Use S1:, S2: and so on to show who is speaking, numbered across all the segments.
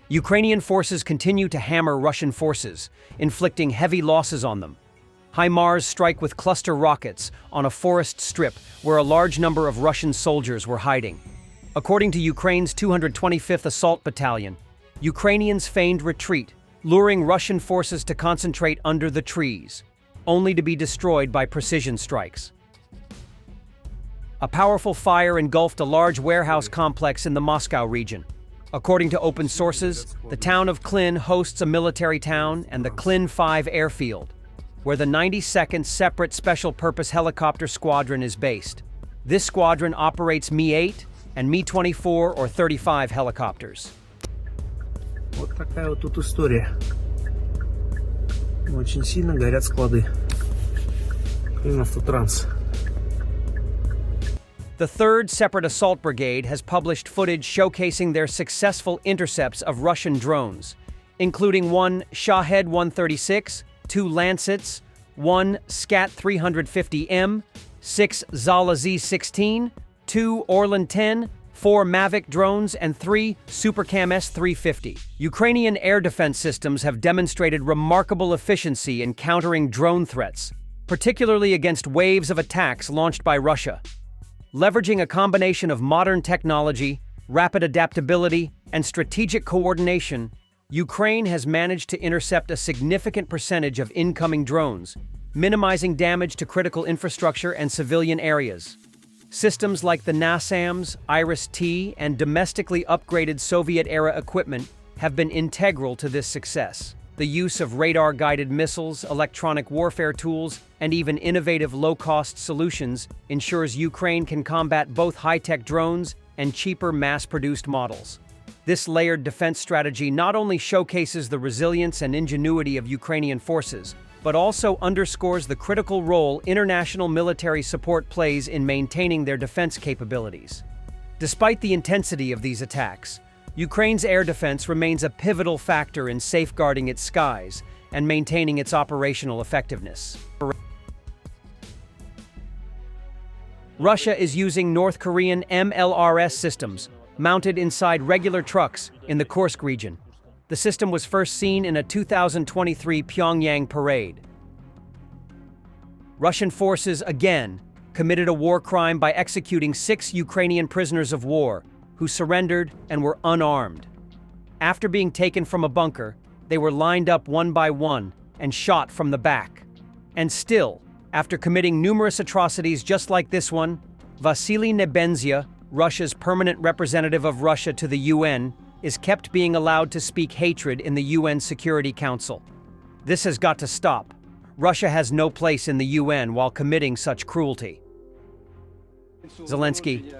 S1: Ukrainian forces continue to hammer Russian forces, inflicting heavy losses on them. Himars strike with cluster rockets on a forest strip where a large number of Russian soldiers were hiding. According to Ukraine's 225th Assault Battalion, Ukrainians feigned retreat, luring Russian forces to concentrate under the trees, only to be destroyed by precision strikes. A powerful fire engulfed a large warehouse complex in the Moscow region. According to open sources, the town of Klin hosts a military town and the Klin 5 airfield, where the 92nd Separate Special Purpose Helicopter Squadron is based. This squadron operates Mi-8 and Mi-24 or 35 helicopters.
S2: Вот такая вот тут история. Очень сильно горят склады. Клин-Автотранс.
S1: The 3rd Separate Assault Brigade has published footage showcasing their successful intercepts of Russian drones, including one Shahed 136, 2 Lancets, 1 Scat 350M, 6 Zala Z16, 2 Orlan 10, 4 Mavic drones, and 3 Supercam S350. Ukrainian air defense systems have demonstrated remarkable efficiency in countering drone threats, particularly against waves of attacks launched by Russia. Leveraging a combination of modern technology, rapid adaptability, and strategic coordination, Ukraine has managed to intercept a significant percentage of incoming drones, minimizing damage to critical infrastructure and civilian areas. Systems like the NASAMS, Iris-T, and domestically upgraded Soviet-era equipment have been integral to this success. The use of radar-guided missiles, electronic warfare tools, and even innovative low-cost solutions ensures Ukraine can combat both high-tech drones and cheaper mass-produced models. This layered defense strategy not only showcases the resilience and ingenuity of Ukrainian forces, but also underscores the critical role international military support plays in maintaining their defense capabilities. Despite the intensity of these attacks, Ukraine's air defense remains a pivotal factor in safeguarding its skies and maintaining its operational effectiveness. Russia is using North Korean MLRS systems, mounted inside regular trucks in the Kursk region. The system was first seen in a 2023 Pyongyang parade. Russian forces, again, committed a war crime by executing 6 Ukrainian prisoners of war, who surrendered and were unarmed. After being taken from a bunker, they were lined up one by one and shot from the back. And still, after committing numerous atrocities just like this one, Vasily Nebenzia, Russia's permanent representative of Russia to the UN, is kept being allowed to speak hatred in the UN Security Council. This has got to stop. Russia has no place in the UN while committing such cruelty. Zelenskyy: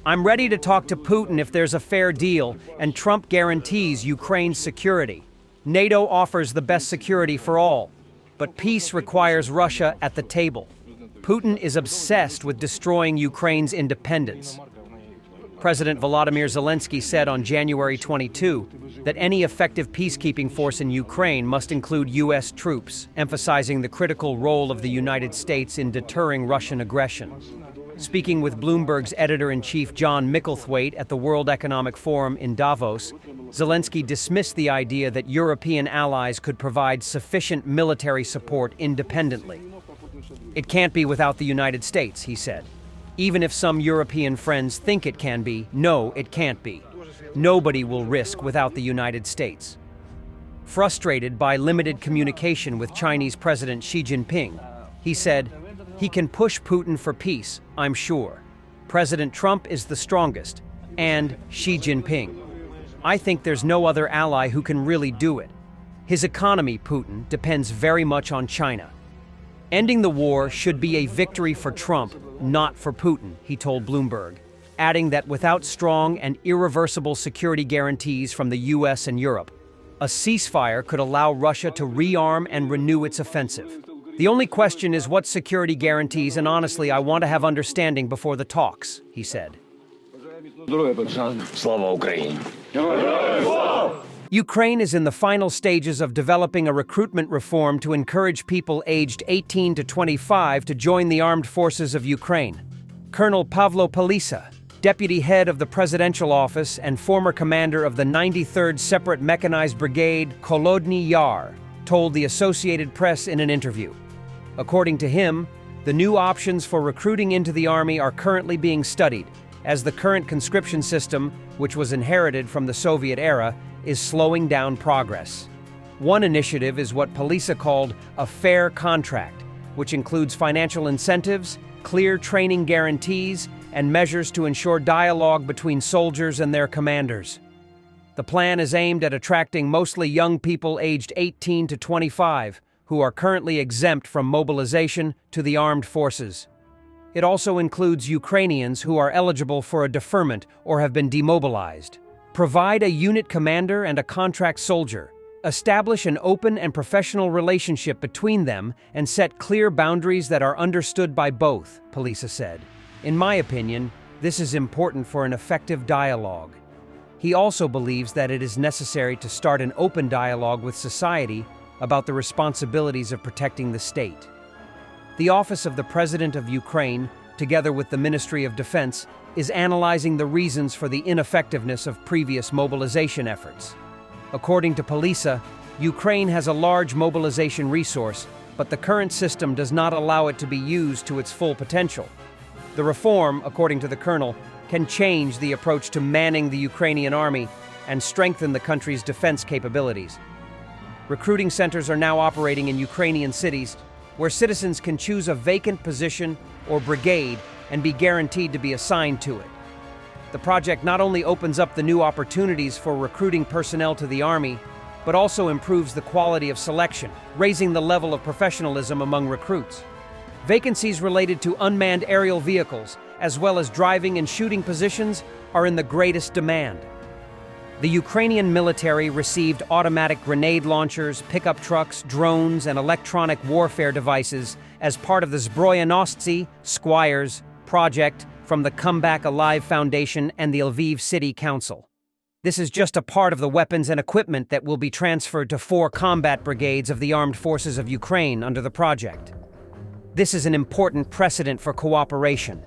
S1: I'm ready to talk to Putin if there's a fair deal and Trump guarantees Ukraine's security. NATO offers the best security for all, but peace requires Russia at the table. Putin is obsessed with destroying Ukraine's independence. President Volodymyr Zelenskyy said on January 22 that any effective peacekeeping force in Ukraine must include U.S. troops, emphasizing the critical role of the United States in deterring Russian aggression. Speaking with Bloomberg's editor-in-chief John Micklethwaite at the World Economic Forum in Davos, Zelenskyy dismissed the idea that European allies could provide sufficient military support independently. It can't be without the United States, he said. Even if some European friends think it can be, no, it can't be. Nobody will risk without the United States. Frustrated by limited communication with Chinese President Xi Jinping, he said, he can push Putin for peace, I'm sure. President Trump is the strongest, and Xi Jinping. I think there's no other ally who can really do it. His economy, Putin, depends very much on China. Ending the war should be a victory for Trump, not for Putin, he told Bloomberg, adding that without strong and irreversible security guarantees from the US and Europe, a ceasefire could allow Russia to rearm and renew its offensive. The only question is what security guarantees, and honestly, I want to have understanding before the talks, he said. Ukraine is in the final stages of developing a recruitment reform to encourage people aged 18 to 25 to join the armed forces of Ukraine. Colonel Pavlo Palisa, deputy head of the presidential office and former commander of the 93rd Separate Mechanized Brigade, Kholodny Yar, told the Associated Press in an interview. According to him, the new options for recruiting into the army are currently being studied, as the current conscription system, which was inherited from the Soviet era, is slowing down progress. One initiative is what Palisa called a fair contract, which includes financial incentives, clear training guarantees, and measures to ensure dialogue between soldiers and their commanders. The plan is aimed at attracting mostly young people aged 18 to 25, who are currently exempt from mobilization to the armed forces. It also includes Ukrainians who are eligible for a deferment or have been demobilized. Provide a unit commander and a contract soldier. Establish an open and professional relationship between them and set clear boundaries that are understood by both, Palisa said. In my opinion, this is important for an effective dialogue. He also believes that it is necessary to start an open dialogue with society about the responsibilities of protecting the state. The Office of the President of Ukraine, together with the Ministry of Defense, is analyzing the reasons for the ineffectiveness of previous mobilization efforts. According to Palisa, Ukraine has a large mobilization resource, but the current system does not allow it to be used to its full potential. The reform, according to the colonel, can change the approach to manning the Ukrainian army and strengthen the country's defense capabilities. Recruiting centers are now operating in Ukrainian cities, where citizens can choose a vacant position or brigade and be guaranteed to be assigned to it. The project not only opens up the new opportunities for recruiting personnel to the army, but also improves the quality of selection, raising the level of professionalism among recruits. Vacancies related to unmanned aerial vehicles, as well as driving and shooting positions, are in the greatest demand. The Ukrainian military received automatic grenade launchers, pickup trucks, drones, and electronic warfare devices as part of the Zbroyenostsy Squires project from the Come Back Alive Foundation and the Lviv City Council. This is just a part of the weapons and equipment that will be transferred to 4 combat brigades of the Armed Forces of Ukraine under the project. This is an important precedent for cooperation.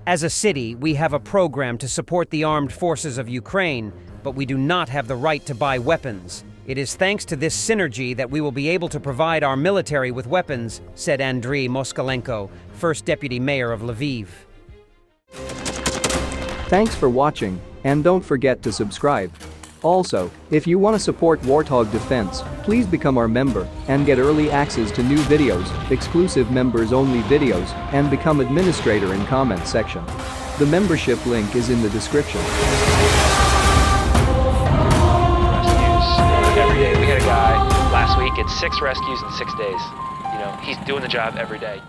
S1: As a city, we have a program to support the Armed Forces of Ukraine, but we do not have the right to buy weapons. It is thanks to this synergy that we will be able to provide our military with weapons, said Andriy Moskalenko, first deputy mayor of Lviv.
S3: Thanks for watching, and don't forget to subscribe. Also, if you want to support Warthog Defense, please become our member and get early access to new videos, exclusive members-only videos, and become administrator in comment section. The membership link is in the description.
S4: Rescues every day. We had a guy last week, it's 6 rescues in 6 days. You know, he's doing the job every day.